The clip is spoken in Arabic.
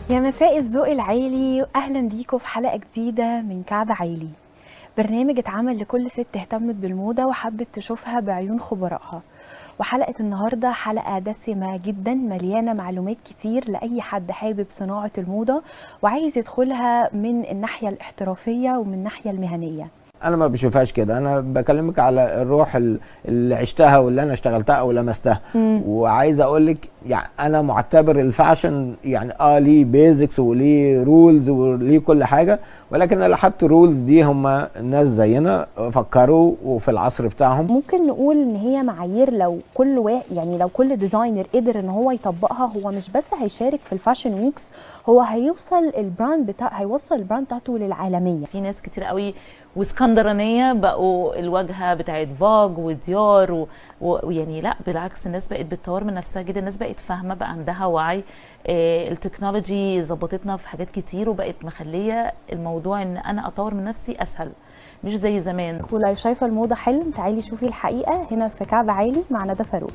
يا مساء الذوق العالي واهلا بيكم في حلقه جديده من كعب عالي. برنامج اتعمل لكل ست اهتمت بالموضه وحبت تشوفها بعيون خبرائها. وحلقه النهارده حلقه دسمه جدا مليانه معلومات كتير لاي حد حابب صناعه الموضه وعايز يدخلها من الناحيه الاحترافيه ومن الناحيه المهنيه. انا ما بشوفهاش كده، انا بكلمك على الروح اللي عشتها واللي انا اشتغلتها او لمستها. وعايز اقول لك يعني انا معتبر الفاشن يعني ليه بيزكس وليه رولز وليه كل حاجه، ولكن اللي حط رولز دي هم ناس زينا فكروا وفي العصر بتاعهم. ممكن نقول ان هي معايير لو كل واحد يعني لو كل ديزاينر قدر ان هو يطبقها، هو مش بس هيشارك في الفاشن ويكس، هو هيوصل هيوصل البراند بتاعته للعالميه. في ناس كتير قوي واسكندرانيه بقوا الواجهه بتاعت فاج وديار ويعني لا بالعكس، الناس بقت بتطور من نفسها جدا، الناس بقت فاهمه، بقى عندها وعي. التكنولوجي ظبطتنا في حاجات كتير وبقت مخليه الموضوع ان انا اطور من نفسي اسهل، مش زي زمان. ولو شايفه الموضه حلم، تعالي شوفي الحقيقه هنا في كعب عالي مع ندى فاروق.